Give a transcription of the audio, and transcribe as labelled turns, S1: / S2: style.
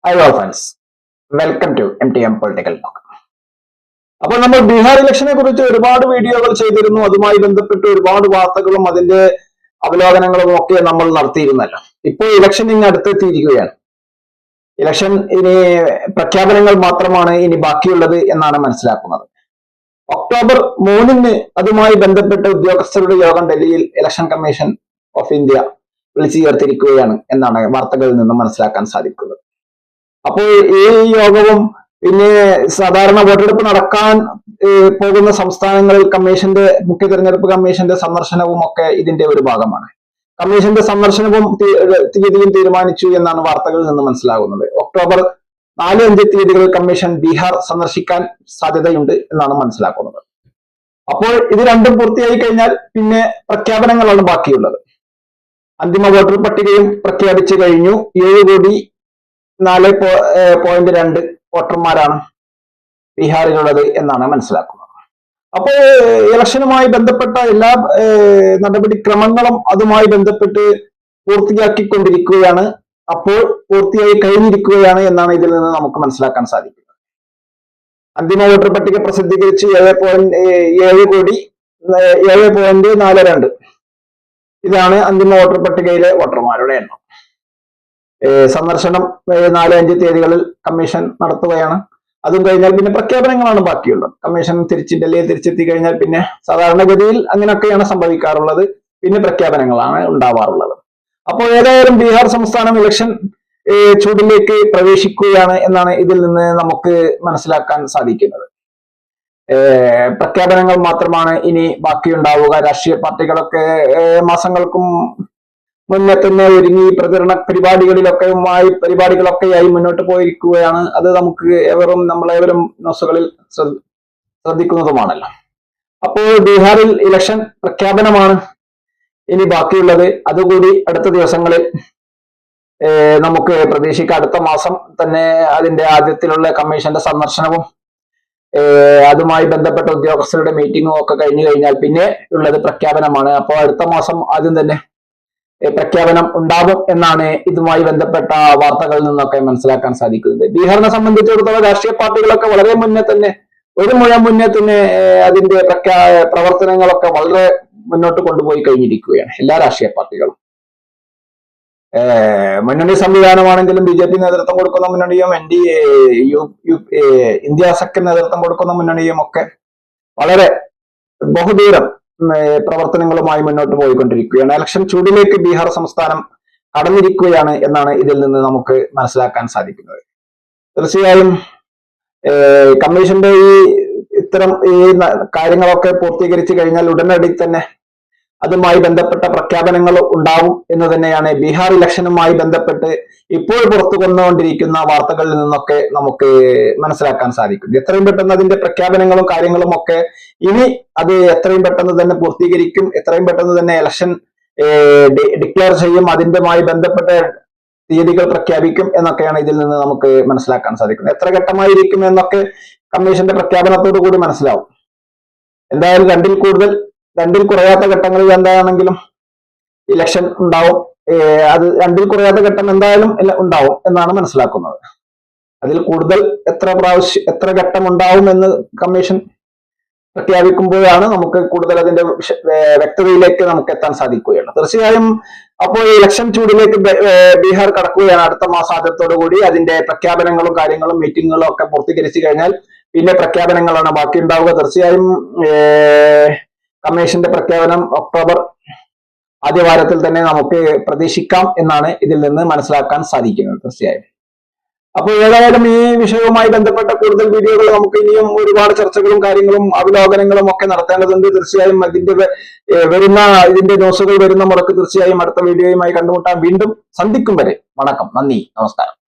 S1: High all friends, welcome to MTM political talk. അപ്പോൾ നമ്മൾ ബീഹാർ ഇലക്ഷനെ കുറിച്ച് ഒരുപാട് വീഡിയോകൾ ചെയ്തിരുന്നു. അതുമായി ബന്ധപ്പെട്ട് ഒരുപാട് വാർത്തകളും അതിന്റെ അവലോകനങ്ങളും ഒക്കെ നമ്മൾ നടത്തിയിരുന്നല്ലോ. ഇപ്പോൾ ഇലക്ഷൻ ഇനി അടുത്തെത്തിയിരിക്കുകയാണ്. ഇലക്ഷൻ ഇനി പ്രഖ്യാപനങ്ങൾ മാത്രമാണ് ഇനി ബാക്കിയുള്ളത് എന്നാണ് മനസ്സിലാക്കുന്നത്. ഒക്ടോബർ 3 അതുമായി ബന്ധപ്പെട്ട് ഉദ്യോഗസ്ഥരുടെ യോഗം ഡൽഹിയിൽ ഇലക്ഷൻ കമ്മീഷൻ ഓഫ് ഇന്ത്യ വിളിച്ചു ചേർത്തിരിക്കുകയാണ് എന്നാണ് വാർത്തകളിൽ നിന്ന് മനസ്സിലാക്കാൻ സാധിക്കുന്നത്. അപ്പോൾ ഈ യോഗവും പിന്നെ സാധാരണ വോട്ടെടുപ്പ് നടക്കാൻ പോകുന്ന സംസ്ഥാനങ്ങളിൽ മുഖ്യ തെരഞ്ഞെടുപ്പ് കമ്മീഷന്റെ സന്ദർശനവും ഒക്കെ ഇതിന്റെ ഒരു ഭാഗമാണ്. കമ്മീഷന്റെ സന്ദർശനവും തീയതിയും തീരുമാനിച്ചു എന്നാണ് വാർത്തകളിൽ നിന്ന് മനസ്സിലാകുന്നത്. ഒക്ടോബർ 4-5 തീയതികളിൽ കമ്മീഷൻ ബീഹാർ സന്ദർശിക്കാൻ സാധ്യതയുണ്ട് എന്നാണ് മനസ്സിലാക്കുന്നത്. അപ്പോൾ ഇത് രണ്ടും പൂർത്തിയായി കഴിഞ്ഞാൽ പിന്നെ പ്രഖ്യാപനങ്ങളാണ് ബാക്കിയുള്ളത്. അന്തിമ വോട്ടർ പട്ടികയും പ്രഖ്യാപിച്ചു കഴിഞ്ഞു. 7,4.2 വോട്ടർമാരാണ് ബീഹാറിലുള്ളത് എന്നാണ് മനസ്സിലാക്കുന്നത്. അപ്പോൾ ഇലക്ഷനുമായി ബന്ധപ്പെട്ട എല്ലാ നടപടിക്രമങ്ങളും അതുമായി ബന്ധപ്പെട്ട് പൂർത്തിയാക്കിക്കൊണ്ടിരിക്കുകയാണ്. അപ്പോൾ പൂർത്തിയായി കഴിഞ്ഞിരിക്കുകയാണ് എന്നാണ് ഇതിൽ നിന്ന് നമുക്ക് മനസ്സിലാക്കാൻ സാധിക്കുന്നത്. അന്തിമ വോട്ടർ പട്ടിക പ്രസിദ്ധീകരിച്ച് 7,42 ഇതാണ് അന്തിമ വോട്ടർ പട്ടികയിലെ വോട്ടർമാരുടെ എണ്ണം. സന്ദർശനം 4-5 തീയതികളിൽ കമ്മീഷൻ നടത്തുകയാണ്. അതും കഴിഞ്ഞാൽ പിന്നെ പ്രഖ്യാപനങ്ങളാണ് ബാക്കിയുള്ളത്. കമ്മീഷൻ ഡൽഹിയിൽ തിരിച്ചെത്തി കഴിഞ്ഞാൽ പിന്നെ സാധാരണഗതിയിൽ അങ്ങനെയൊക്കെയാണ് സംഭവിക്കാറുള്ളത്. പിന്നെ പ്രഖ്യാപനങ്ങളാണ് ഉണ്ടാവാറുള്ളത്. അപ്പോൾ ഏതായാലും ബീഹാർ സംസ്ഥാനം ഇലക്ഷൻ ചൂടിലേക്ക് പ്രവേശിക്കുകയാണ് എന്നാണ് ഇതിൽ നിന്ന് നമുക്ക് മനസ്സിലാക്കാൻ സാധിക്കുന്നത്. പ്രഖ്യാപനങ്ങൾ മാത്രമാണ് ഇനി ബാക്കിയുണ്ടാവുക. രാഷ്ട്രീയ പാർട്ടികളൊക്കെ മാസങ്ങൾക്കും മുന്നേ തന്നെ ഒരുങ്ങി പ്രചരണ പരിപാടികളൊക്കെയായി മുന്നോട്ട് പോയിരിക്കുകയാണ്. അത് നമ്മളേവരും ന്യൂസുകളിൽ ശ്രദ്ധിക്കുന്നതുമാണല്ലോ. അപ്പോൾ ബീഹാറിൽ ഇലക്ഷൻ പ്രഖ്യാപനമാണ് ഇനി ബാക്കിയുള്ളത്. അതുകൂടി അടുത്ത ദിവസങ്ങളിൽ നമുക്ക് പ്രതീക്ഷിക്കാം. അടുത്ത മാസം തന്നെ അതിന്റെ ആദ്യത്തിലുള്ള കമ്മീഷന്റെ സന്ദർശനവും അതുമായി ബന്ധപ്പെട്ട ഉദ്യോഗസ്ഥരുടെ മീറ്റിംഗും ഒക്കെ കഴിഞ്ഞു കഴിഞ്ഞാൽ പിന്നെ ഉള്ളത് പ്രഖ്യാപനമാണ്. അപ്പോൾ അടുത്ത മാസം ആദ്യം തന്നെ പ്രഖ്യാപനം ഉണ്ടാകും എന്നാണ് ഇതുമായി ബന്ധപ്പെട്ട വാർത്തകളിൽ നിന്നൊക്കെ മനസ്സിലാക്കാൻ സാധിക്കുന്നത്. ബീഹാറിനെ സംബന്ധിച്ചിടത്തോളം രാഷ്ട്രീയ പാർട്ടികളൊക്കെ വളരെ മുന്നേ തന്നെ അതിന്റെ പ്രവർത്തനങ്ങളൊക്കെ വളരെ മുന്നോട്ട് കൊണ്ടുപോയി കഴിഞ്ഞിരിക്കുകയാണ്. എല്ലാ രാഷ്ട്രീയ പാർട്ടികളും മുന്നണി സംവിധാനമാണെങ്കിലും BJP നേതൃത്വം കൊടുക്കുന്ന മുന്നണിയും ഇന്ത്യ സഖ്യം നേതൃത്വം കൊടുക്കുന്ന മുന്നണിയും ഒക്കെ വളരെ ബഹുദൂരം പ്രവർത്തനങ്ങളുമായി മുന്നോട്ട് പോയിക്കൊണ്ടിരിക്കുകയാണ്. ഇലക്ഷൻ ചൂടിലേക്ക് ബീഹാർ സംസ്ഥാനം കടന്നിരിക്കുകയാണ് എന്നാണ് ഇതിൽ നിന്ന് നമുക്ക് മനസ്സിലാക്കാൻ സാധിക്കുന്നത്. തീർച്ചയായും കമ്മീഷന്റെ ഇത്തരം കാര്യങ്ങളൊക്കെ പൂർത്തീകരിച്ചു കഴിഞ്ഞാൽ ഉടനടി തന്നെ അതുമായി ബന്ധപ്പെട്ട പ്രഖ്യാപനങ്ങൾ ഉണ്ടാവും എന്ന് തന്നെയാണ് ബീഹാർ ഇലക്ഷനുമായി ബന്ധപ്പെട്ട് ഇപ്പോൾ പുറത്തു വന്നുകൊണ്ടിരിക്കുന്ന വാർത്തകളിൽ നിന്നൊക്കെ നമുക്ക് മനസ്സിലാക്കാൻ സാധിക്കും. എത്രയും പെട്ടെന്ന് അതിന്റെ പ്രഖ്യാപനങ്ങളും കാര്യങ്ങളും ഒക്കെ ഇനി അത് എത്രയും പെട്ടെന്ന് തന്നെ പൂർത്തീകരിക്കും. എത്രയും പെട്ടെന്ന് തന്നെ ഇലക്ഷൻ ഡിക്ലെയർ ചെയ്യും. അതിന്റെമായി ബന്ധപ്പെട്ട തീയതികൾ പ്രഖ്യാപിക്കും എന്നൊക്കെയാണ് ഇതിൽ നിന്ന് നമുക്ക് മനസ്സിലാക്കാൻ സാധിക്കുന്നത്. എത്ര ഘട്ടമായിരിക്കും എന്നൊക്കെ കമ്മീഷന്റെ പ്രഖ്യാപനത്തോടു കൂടി മനസ്സിലാവും. എന്തായാലും രണ്ടിൽ കുറയാത്ത ഘട്ടങ്ങളിൽ എന്താണെങ്കിലും ഇലക്ഷൻ ഉണ്ടാവും. അത് രണ്ടിൽ കുറയാത്ത ഘട്ടം എന്തായാലും ഉണ്ടാവും എന്നാണ് മനസ്സിലാക്കുന്നത്. അതിൽ കൂടുതൽ എത്ര ഘട്ടം ഉണ്ടാവും എന്ന് കമ്മീഷൻ പ്രഖ്യാപിക്കുമ്പോഴാണ് നമുക്ക് കൂടുതൽ അതിന്റെ വ്യക്തതയിലേക്ക് നമുക്ക് എത്താൻ സാധിക്കുകയുള്ളൂ. തീർച്ചയായും അപ്പോൾ ഇലക്ഷൻ ചൂടിലേക്ക് ബീഹാർ കടക്കുകയാണ് അടുത്ത മാസം ആദ്യത്തോടു കൂടി. അതിന്റെ പ്രഖ്യാപനങ്ങളും കാര്യങ്ങളും മീറ്റിങ്ങുകളും ഒക്കെ പൂർത്തീകരിച്ചു കഴിഞ്ഞാൽ പിന്നെ പ്രഖ്യാപനങ്ങളാണ് ബാക്കി ഉണ്ടാവുക. തീർച്ചയായും കമ്മീഷന്റെ പ്രഖ്യാപനം ഒക്ടോബർ ആദ്യവാരത്തിൽ തന്നെ നമുക്ക് പ്രതീക്ഷിക്കാം എന്നാണ് ഇതിൽ നിന്ന് മനസ്സിലാക്കാൻ സാധിക്കുന്നത്. തീർച്ചയായും അപ്പോൾ ഏതായാലും ഈ വിഷയവുമായി ബന്ധപ്പെട്ട കൂടുതൽ വീഡിയോകൾ നമുക്ക് ഇനിയും ഒരുപാട് ചർച്ചകളും കാര്യങ്ങളും അവലോകനങ്ങളും ഒക്കെ നടത്തേണ്ടതുണ്ട്. തീർച്ചയായും ഇതിന്റെ ന്യൂസുകൾ വരുന്ന മുറക്ക് തീർച്ചയായും അടുത്ത വീഡിയോയുമായി കണ്ടുമുട്ടാം. വീണ്ടും സന്ധിക്കും വരെ വണക്കം, നന്ദി, നമസ്കാരം.